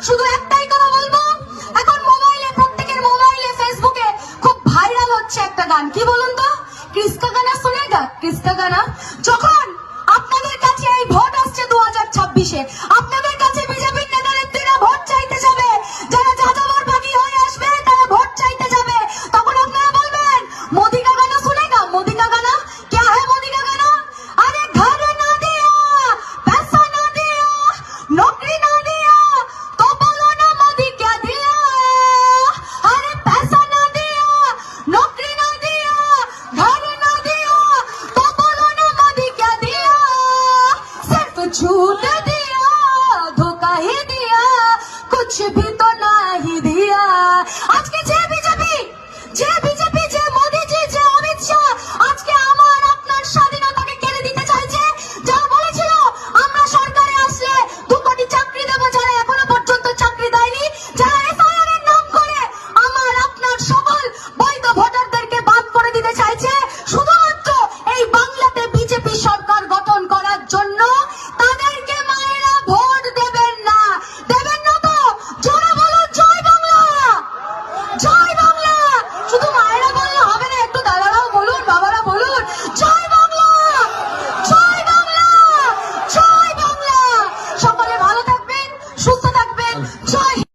শুধু একটাই কথা বলবো, এখন মোবাইলে, প্রত্যেকের মোবাইলে, ফেসবুকে খুব ভাইরাল হচ্ছে একটা গান, কি বলুন তো? কিসকা গানা শুনেগা, কিসকা গানা? যখন আপনাদের কাছে এই ভোট আসছে 2026-এ, আপনাদের কাছে বিজেপির নেতা নেত্রীরা ভোট চাইতে যাবে, যারা যাযাবর বাগী হয়ে আসবে তারা ভোট চাইতে যাবে, তখন আপনারা বলবেন মোদি কা গানা শুনেগা, মোদি কা গানা? क्या है मोदी का गाना? अरे घर ना दिया, पैसा ना दिया, नौकरी ना दिया, तो बोलो ना मोदी क्या दिया? अरे पैसा ना दिया, नौकरी ना दिया, घर ना दिया, तो बोलो ना मोदी क्या दिया? सिर्फ झूठ दिया, धोखा ही दिया, कुछ भी तो